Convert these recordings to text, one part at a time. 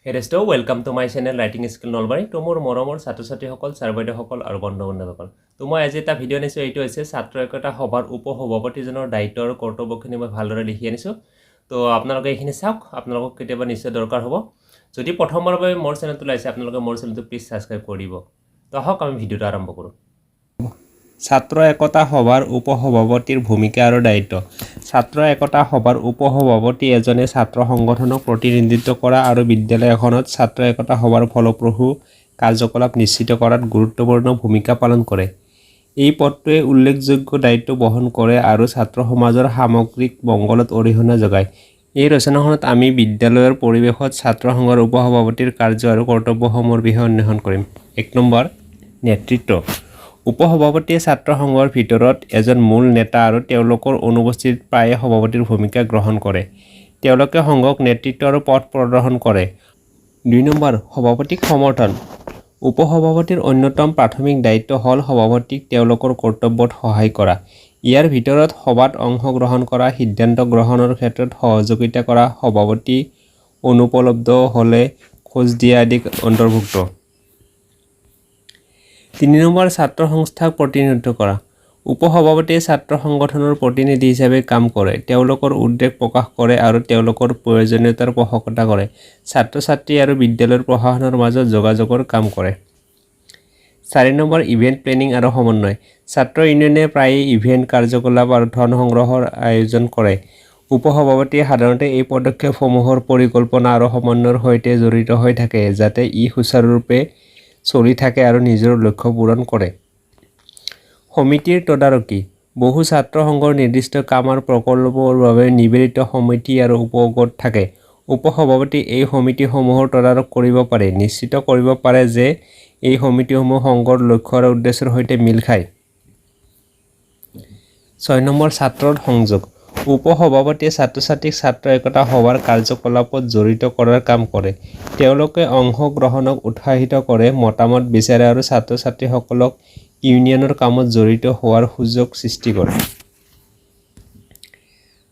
Hey Resto, welcome to my channel Writing Skill Nolbari. Tomorrow moromor ছাত্র-ছাত্রী সকল সার্ভাইডার সকল আৰু বন্ধু-বান্ধৱ সকল। তো মই আজি এটা ভিডিও আনিছো এইটো হৈছে ছাত্ৰ একতা সভাৰ উপসভাপতিজনৰ দায়িত্ব আৰু কৰ্তব্যখিনি মই ভালদৰে লিখি আনিছো। তো আপোনালোকে এইখিনি চাওক, আপোনালোকক কেতিয়াবা নিশ্চয় দৰকাৰ হ'ব। যদি প্ৰথমবাৰৰ বাবে মোৰ চেনেলটো লাইছে আপোনালোকে মোৰ চেনেলটো প্লিজ সাবস্ক্ৰাইব কৰি দিব। তো আহক আমি ভিডিওটো আৰম্ভ কৰোঁ। ছাত্ৰ একতা সভাৰ উপসভাপতিৰ ভূমিকা আৰু দায়িত্ব। ছাত্ৰ একতা সভাৰ উপসভাপতি এজনে ছাত্ৰ সংগঠনক প্ৰতিনিধিত্ব কৰা আৰু বিদ্যালয় এখনত ছাত্ৰ একতা সভাৰ ফলপ্ৰসূ কাৰ্যকলাপ নিশ্চিত কৰাত গুৰুত্বপূৰ্ণ ভূমিকা পালন কৰে। এই পদটোৱে উল্লেখযোগ্য দায়িত্ব বহন কৰে আৰু ছাত্ৰ সমাজৰ সামগ্ৰিক মংগলত অৰিহণা যোগায়। এই ৰচনাখনত আমি বিদ্যালয়ৰ পৰিৱেশত ছাত্ৰ সংঘৰ উপসভাপতিৰ কাৰ্য আৰু কৰ্তব্যসমূহৰ বিষয়ে অন্বেষণ কৰিম। 1 নম্বৰ, নেতৃত্ব। উপসভাপতিয়ে ছাত্ৰ সংঘৰ ভিতৰত এজন মূল নেতা আৰু তেওঁলোকৰ অনুপস্থিতিত প্ৰায়ে সভাপতিৰ ভূমিকা গ্ৰহণ কৰে। তেওঁলোকে সংঘক নেতৃত্ব আৰু পথ প্ৰদৰ্শন কৰে। 2 নম্বৰ, সভাপতিক সমৰ্থন। উপসভাপতিৰ অন্যতম প্ৰাথমিক দায়িত্ব হ'ল সভাপতিক তেওঁলোকৰ কৰ্তব্যত সহায় কৰা। ইয়াৰ ভিতৰত সভাত অংশগ্ৰহণ কৰা, সিদ্ধান্ত গ্ৰহণৰ ক্ষেত্ৰত সহযোগিতা কৰা, সভাপতি অনুপলব্ধ হ'লে খোজ দিয়া আদি অন্তৰ্ভুক্ত। 3 নম্বৰ, ছাত্ৰ সংস্থাক প্ৰতিনিধিত্ব কৰা। উপসভাপতিয়ে ছাত্ৰ সংগঠনৰ প্ৰতিনিধি হিচাপে কাম কৰে। তেওঁলোকৰ উদ্বেগ প্ৰকাশ কৰে আৰু তেওঁলোকৰ প্ৰয়োজনীয়তাৰ পোষকতা কৰে। ছাত্ৰ-ছাত্ৰী আৰু বিদ্যালয়ৰ প্ৰশাসনৰ মাজত যোগাযোগৰ কাম কৰে। 4 নম্বৰ, ইভেণ্ট প্লেনিং আৰু সমন্বয়। ছাত্ৰ ইউনিয়নে প্ৰায়ে ইভেণ্ট, কাৰ্যকলাপ আৰু ধন সংগ্ৰহৰ আয়োজন কৰে। উপসভাপতিয়ে সাধাৰণতে এই পদক্ষেপসমূহৰ পৰিকল্পনা আৰু সমন্বয়ৰ সৈতে জড়িত হৈ থাকে যাতে ই সুচাৰুৰূপে চলি থাকে আৰু নিজৰ লক্ষ্য পূৰণ কৰে। সমিতিৰ তদাৰকী। বহু ছাত্ৰ সংঘৰ নিৰ্দিষ্ট কাম আৰু প্ৰকল্পৰ বাবে নিবেদিত সমিতি আৰু উপগোট থাকে। উপসভাপতি এই সমিতিসমূহৰ তদাৰক কৰিব পাৰে, নিশ্চিত কৰিব পাৰে যে এই সমিতিসমূহ সংঘৰ লক্ষ্য আৰু উদ্দেশ্যৰ সৈতে মিল খায়। 6 নম্বৰ, ছাত্ৰৰ সংযোগ। উপসভাপতিয়ে ছাত্ৰ-ছাত্ৰীক ছাত্ৰ একতা সভাৰ কাৰ্যকলাপত জড়িত কৰাৰ কাম কৰে। তেওঁলোকে অংশগ্ৰহণক উৎসাহিত কৰে, মতামত বিচাৰে আৰু ছাত্ৰ-ছাত্ৰীসকলক ইউনিয়নৰ কামত জড়িত হোৱাৰ সুযোগ সৃষ্টি কৰে।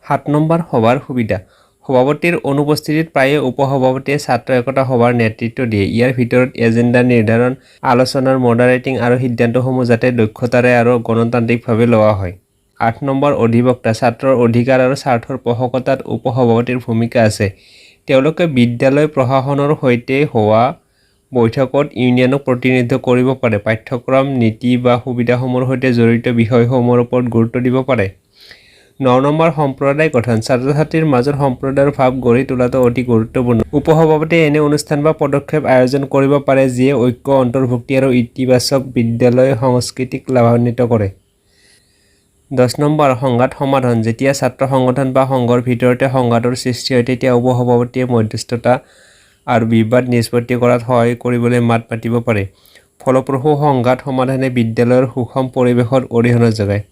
7 নম্বৰ, সভাৰ সুবিধা। সভাপতিৰ অনুপস্থিতিত প্ৰায়ে উপসভাপতিয়ে ছাত্ৰ একতা সভাৰ নেতৃত্ব দিয়ে। ইয়াৰ ভিতৰত এজেণ্ডা নিৰ্ধাৰণ, আলোচনাৰ মডাৰেটিং আৰু সিদ্ধান্তসমূহ যাতে দক্ষতাৰে আৰু গণতান্ত্ৰিকভাৱে লোৱা হয়। 8 নম্বৰ, অধিবক্তা। ছাত্ৰৰ অধিকাৰ আৰু স্বাৰ্থৰ পোষকতাত উপসভাপতিৰ ভূমিকা আছে। তেওঁলোকে বিদ্যালয় প্ৰশাসনৰ সৈতে হোৱা বৈঠকত ইউনিয়নক প্ৰতিনিধিত্ব কৰিব পাৰে, পাঠ্যক্ৰম, নীতি বা সুবিধাসমূহৰ সৈতে জড়িত বিষয়সমূহৰ ওপৰত গুৰুত্ব দিব পাৰে। 9 নম্বৰ, সম্প্ৰদায় গঠন। ছাত্ৰ-ছাত্ৰীৰ মাজত সম্প্ৰদায়ৰ ভাৱ গঢ়ি তোলাটো অতি গুৰুত্বপূৰ্ণ। উপসভাপতিয়ে এনে অনুষ্ঠান বা পদক্ষেপ আয়োজন কৰিব পাৰে যিয়ে ঐক্য, অন্তৰ্ভুক্তি আৰু ইতিবাচক বিদ্যালয় সংস্কৃতিক লাভান্বিত কৰে। 10 নম্বৰ, সংঘাত সমাধান। যেতিয়া ছাত্ৰ সংগঠন বা সংঘৰ ভিতৰতে সংঘাতৰ সৃষ্টি হয় তেতিয়া উপসভাপতিয়ে মধ্যস্থতা আৰু বিবাদ নিষ্পত্তি কৰাত সহায় কৰিবলৈ মাত মাতিব পাৰে। ফলপ্ৰসূ সংঘাত সমাধানে বিদ্যালয়ৰ সুষম পৰিৱেশত অৰিহণা যোগায়।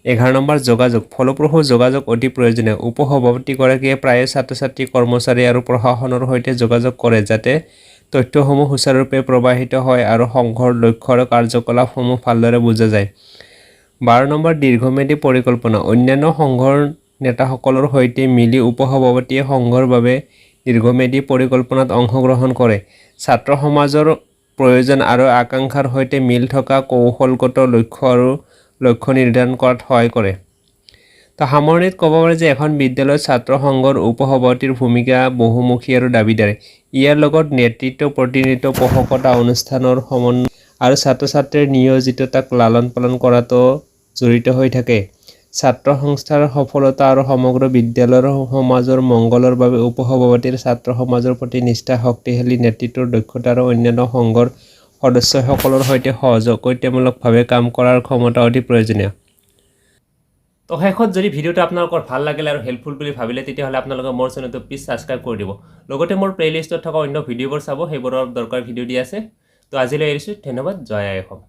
11 নম্বৰ, যোগাযোগ। ফলপ্ৰসূ যোগাযোগ অতি প্ৰয়োজনীয়। উপসভাপতিগৰাকীয়ে প্ৰায়ে ছাত্ৰ-ছাত্ৰী, কৰ্মচাৰী আৰু প্ৰশাসনৰ সৈতে যোগাযোগ কৰে যাতে তথ্যসমূহ সুচাৰুৰূপে প্ৰৱাহিত হয় আৰু সংঘৰ লক্ষ্য আৰু কাৰ্যকলাপসমূহ ভালদৰে বুজা যায়। 12 নম্বৰ, দীৰ্ঘম্যাদী পৰিকল্পনা। অন্যান্য সংঘৰ নেতাসকলৰ সৈতে মিলি উপসভাপতিয়ে সংঘৰ বাবে দীৰ্ঘম্যাদী পৰিকল্পনাত অংশগ্ৰহণ কৰে। ছাত্ৰ সমাজৰ প্ৰয়োজন আৰু আকাংক্ষাৰ সৈতে মিল থকা কৌশলগত লক্ষ্য নিৰ্ধাৰণ কৰাত সহায় কৰে। তো সামৰণিত ক'ব পাৰি যে এখন বিদ্যালয়ত ছাত্ৰ সংঘৰ উপসভাপতিৰ ভূমিকা বহুমুখী আৰু দাবীদাৰ। ইয়াৰ লগত নেতৃত্ব, প্ৰতিনিধিত্ব, পোষকতা, অনুষ্ঠানৰ সমন্বয় আৰু ছাত্ৰ-ছাত্ৰীৰ নিয়োজিততাক লালন পালন কৰাটো জড়িত হৈ থাকে। ছাত্ৰ সংস্থাৰ সফলতা আৰু সমগ্ৰ বিদ্যালয়ৰ সমাজৰ মংগলৰ বাবে উপসভাপতিৰ ছাত্ৰ সমাজৰ প্ৰতি নিষ্ঠা, শক্তিশালী নেতৃত্বৰ দক্ষতা আৰু অন্যান্য সংঘৰ সদস্যসকলৰ সৈতে সহযোগিতামূলকভাৱে কাম কৰাৰ ক্ষমতা অতি প্ৰয়োজনীয়। তো শেষত যদি ভিডিঅ'টো আপোনালোকৰ ভাল লাগিলে আৰু হেল্পফুল বুলি ভাবিলে তেতিয়াহ'লে আপোনালোকে মোৰ চেনেলটো প্লিজ ছাবস্ক্ৰাইব কৰি দিব। লগতে মোৰ প্লে'লিষ্টত থকা অন্য ভিডিঅ'বোৰ চাব, সেইবোৰৰ দৰকাৰ ভিডিঅ' দি আছে। তো আজিলৈ এৰিছোঁ, ধন্যবাদ। জয় আই অসম।